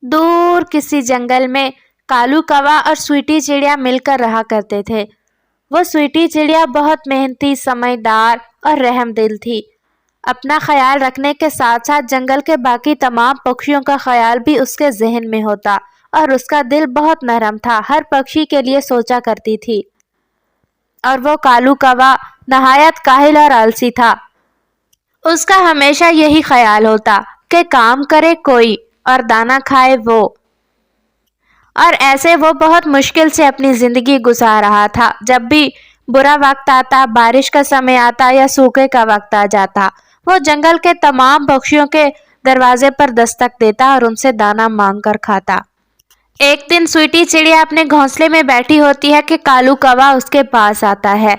दूर किसी जंगल में कालू कौवा और स्वीटी चिड़िया मिलकर रहा करते थे। वो स्वीटी चिड़िया बहुत मेहनती, समझदार और रहमदिल थी। अपना ख्याल रखने के साथ साथ जंगल के बाकी तमाम पक्षियों का ख्याल भी उसके जहन में होता और उसका दिल बहुत नरम था, हर पक्षी के लिए सोचा करती थी। और वो कालू कौवा नहायत काहिल और आलसी था। उसका हमेशा यही ख्याल होता कि काम करे कोई और दाना खाए वो। और ऐसे वो बहुत मुश्किल से अपनी जिंदगी गुजार रहा था। जब भी बुरा वक्त आता, बारिश का समय आता या सूखे का वक्त आ जाता, वो जंगल के तमाम पक्षियों के दरवाजे पर दस्तक देता और उनसे दाना मांग कर खाता। एक दिन स्वीटी चिड़िया अपने घोंसले में बैठी होती है कि कालू कौवा उसके पास आता है।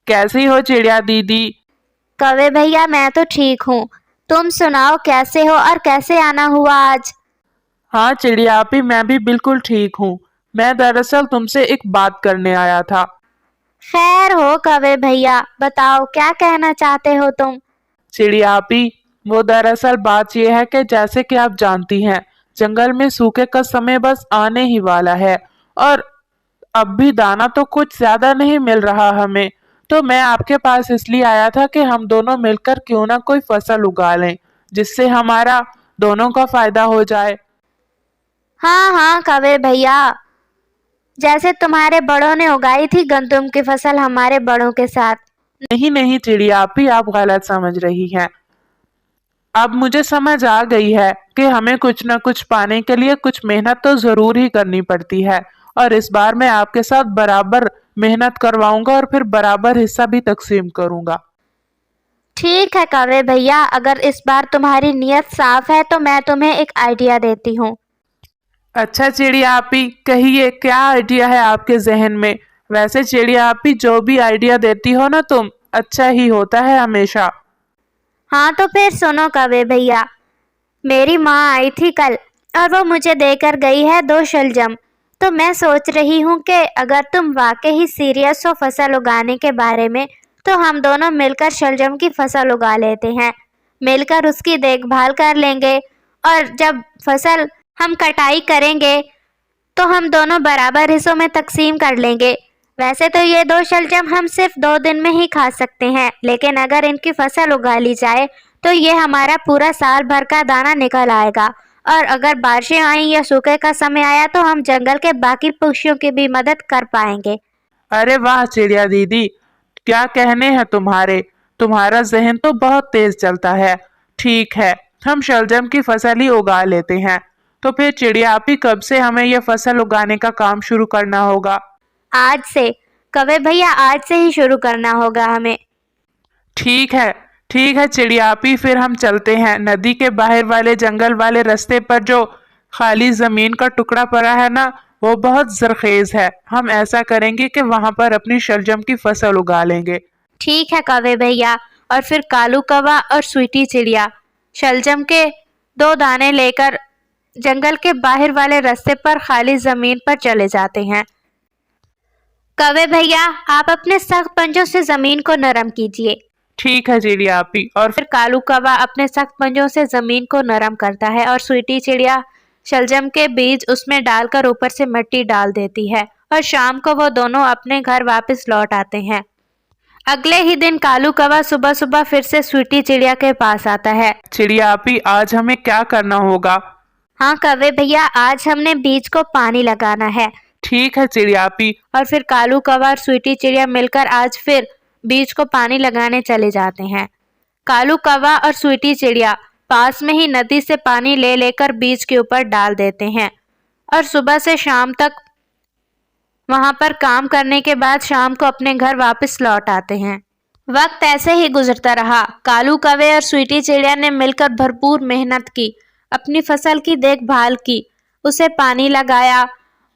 कैसी हो चिड़िया दीदी? कौवे भैया, मैं तो ठीक हूँ। तुम सुनाओ, कैसे हो और कैसे आना हुआ आज? हाँ चिड़िया आपी, मैं भी बिल्कुल ठीक हूँ। मैं दरअसल तुमसे एक बात करने आया था। खैर हो कौवे भैया, बताओ क्या कहना चाहते हो तुम? चिड़िया आपी, वो दरअसल बात यह है कि जैसे कि आप जानती हैं, जंगल में सूखे का समय बस आने ही वाला है और अब भी दाना तो कुछ ज्यादा नहीं मिल रहा हमें। तो मैं आपके पास इसलिए आया था कि हम दोनों मिलकर क्यों ना कोई फसल उगा लें, जिससे हमारा दोनों का फायदा हो जाए। हाँ हाँ कौवे भैया, जैसे तुम्हारे बड़ों ने उगाई थी गंदम की फसल हमारे बड़ों के साथ। नहीं नहीं चिड़िया आपी, आप गलत समझ रही हैं। अब मुझे समझ आ गई है कि हमें कुछ न कुछ पाने के लिए कुछ मेहनत तो जरूर ही करनी पड़ती है, और इस बार मैं आपके साथ बराबर मेहनत करवाऊंगा और फिर बराबर हिस्सा भी तकसीम करूंगा। ठीक है कौवे भैया, अगर इस बार तुम्हारी नीयत साफ है तो मैं तुम्हें एक आइडिया देती हूँ। अच्छा चिड़िया आपी, कहिए क्या आइडिया है आपके जहन में? वैसे चिड़िया आपी, जो भी आइडिया देती हो ना तुम, अच्छा ही होता है हमेशा। हाँ तो फिर सुनो कौवे भैया, मेरी माँ आई थी कल और वो मुझे देकर गई है 2 शलजम। तो मैं सोच रही हूँ कि अगर तुम वाकई ही सीरियस हो फसल उगाने के बारे में, तो हम दोनों मिलकर शलजम की फसल उगा लेते हैं। मिलकर उसकी देखभाल कर लेंगे और जब फसल हम कटाई करेंगे तो हम दोनों बराबर हिस्सों में तकसीम कर लेंगे। वैसे तो ये 2 शलजम हम सिर्फ 2 दिन में ही खा सकते हैं, लेकिन अगर इनकी फसल उगा ली जाए तो ये हमारा पूरा साल भर का दाना निकल आएगा। और अगर बारिशें आई या सूखे का समय आया तो हम जंगल के बाकी पक्षियों की भी मदद कर पाएंगे। अरे वाह चिड़िया दीदी, क्या कहने हैं तुम्हारे। तुम्हारा जहन तो बहुत तेज चलता है। ठीक है, हम शलजम की फसल ही उगा लेते हैं। तो फिर चिड़िया आपी, कब से हमें यह फसल उगाने का काम शुरू करना होगा? आज से कवे भैया, आज से ही शुरू करना होगा हमें। ठीक है, ठीक है चिड़िया आपी, फिर हम चलते हैं। नदी के बाहर वाले जंगल वाले रास्ते पर जो खाली जमीन का टुकड़ा पड़ा है ना, वो बहुत जरखेज है। हम ऐसा करेंगे कि वहां पर अपनी शलजम की फसल उगा लेंगे। ठीक है कवे भैया। और फिर कालू कौवा और स्वीटी चिड़िया शलजम के 2 दाने लेकर जंगल के बाहर वाले रास्ते पर खाली जमीन पर चले जाते हैं। कवे भैया, आप अपने सख्त पंजों से जमीन को नरम कीजिए। ठीक है चिड़िया आपी। और फिर कालू कौवा अपने सख्त पंजों से जमीन को नरम करता है और स्वीटी चिड़िया शलजम के बीज उसमें डालकर ऊपर से मिट्टी डाल देती है। और शाम को वो दोनों अपने घर वापस लौट आते हैं। अगले ही दिन कालू कौवा सुबह सुबह फिर से स्वीटी चिड़िया के पास आता है। चिड़िया आपी, आज हमें क्या करना होगा? हाँ कवे भैया, आज हमने बीज को पानी लगाना है। ठीक है चिड़िया आपी। और फिर कालू कौवा और स्वीटी चिड़िया मिलकर आज फिर बीज को पानी लगाने चले जाते हैं। कालू कौवा और स्वीटी चिड़िया पास में ही नदी से पानी ले लेकर बीज के ऊपर डाल देते हैं और सुबह से शाम तक वहां पर काम करने के बाद शाम को अपने घर वापस लौट आते हैं। वक्त ऐसे ही गुजरता रहा। कालू कौवे और स्वीटी चिड़िया ने मिलकर भरपूर मेहनत की, अपनी फसल की देखभाल की, उसे पानी लगाया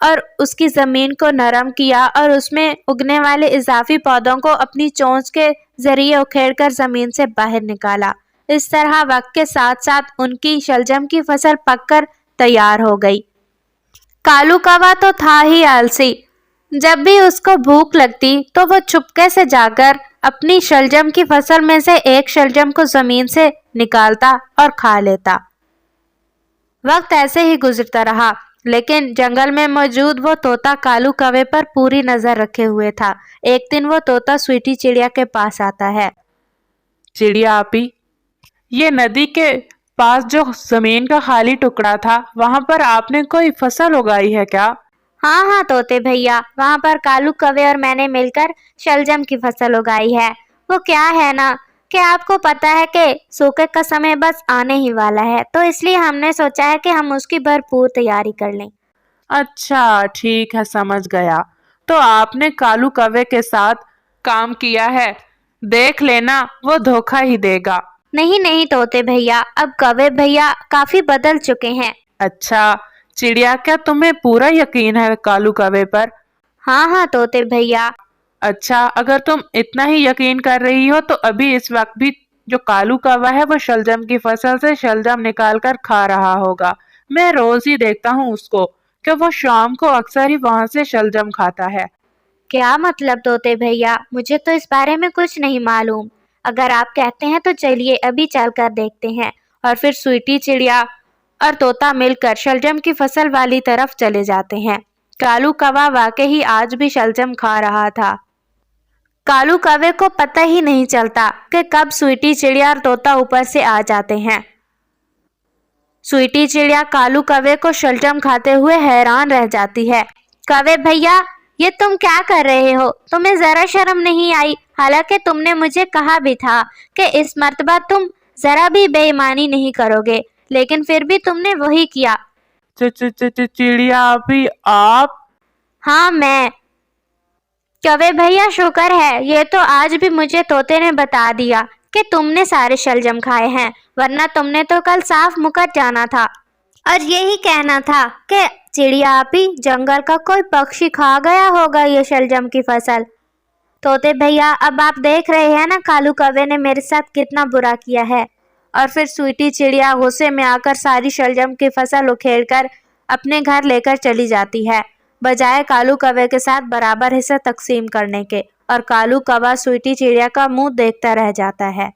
और उसकी जमीन को नरम किया और उसमें उगने वाले इजाफी पौधों को अपनी चोंच के जरिए उखेड़कर जमीन से बाहर निकाला। इस तरह वक्त के साथ साथ उनकी शलजम की फसल पककर तैयार हो गई। कालू कौवा तो था ही आलसी। जब भी उसको भूख लगती तो वो चुपके से जाकर अपनी शलजम की फसल में से एक शलजम को जमीन से निकालता और खा लेता। वक्त ऐसे ही गुजरता रहा, लेकिन जंगल में मौजूद वो तोता कालू कौवे पर पूरी नजर रखे हुए था। एक दिन वो तोता स्वीटी चिड़िया के पास आता है। चिड़िया आपी, ये नदी के पास जो जमीन का खाली टुकड़ा था, वहां पर आपने कोई फसल उगाई है क्या? हाँ हाँ तोते भैया, वहाँ पर कालू कौवे और मैंने मिलकर शलजम की फसल उगाई है। वो क्या है ना कि आपको पता है कि सूखे का समय बस आने ही वाला है, तो इसलिए हमने सोचा है कि हम उसकी भरपूर तैयारी कर लें। अच्छा, ठीक है, समझ गया। तो आपने कालू कौवे के साथ काम किया है, देख लेना वो धोखा ही देगा। नहीं नहीं तोते भैया, अब कौवे भैया काफी बदल चुके हैं। अच्छा चिड़िया, क्या तुम्हें पूरा यकीन है कालू कौवे पर? हाँ हाँ तोते भैया। अच्छा, अगर तुम इतना ही यकीन कर रही हो तो अभी इस वक्त भी जो कालू कौवा है वो शलजम की फसल से शलजम निकाल कर खा रहा होगा। मैं रोज ही देखता हूँ उसको कि वो शाम को अक्सर ही वहां से शलजम खाता है। क्या मतलब तोते भैया, मुझे तो इस बारे में कुछ नहीं मालूम। अगर आप कहते हैं तो चलिए अभी चलकर देखते हैं। और फिर स्वीटी चिड़िया और तोता मिलकर शलजम की फसल वाली तरफ चले जाते हैं। कालू कौवा वाकई ही आज भी शलजम खा रहा था। कालू कौवे को पता ही नहीं चलता कि कब स्वीटी चिड़िया और तोता ऊपर से आ जाते हैं। स्वीटी चिड़िया कालू कौवे को शलजम खाते हुए हैरान रह जाती है। कौवे भैया, ये तुम क्या कर रहे हो? तुम्हें जरा शर्म नहीं आई? हालांकि तुमने मुझे कहा भी था कि इस मर्तबा तुम जरा भी बेईमानी नहीं करोगे, लेकिन फिर भी तुमने वही किया। चिड़िया अभी आप? हाँ मैं। कौवे भैया शुक्र है, ये तो आज भी मुझे तोते ने बता दिया कि तुमने सारे शलजम खाए हैं, वरना तुमने तो कल साफ मुकर जाना था और यही कहना था कि चिड़िया आपी, जंगल का कोई पक्षी खा गया होगा ये शलजम की फसल। तोते भैया, अब आप देख रहे हैं ना कालू कौवे ने मेरे साथ कितना बुरा किया है। और फिर स्वीटी चिड़िया गुस्से में आकर सारी शलजम की फसल उखेड़कर अपने घर लेकर चली जाती है, बजाय कालू कौवे के साथ बराबर हिस्सा तकसीम करने के। और कालू कौवा स्वीटी चिड़िया का मुंह देखता रह जाता है।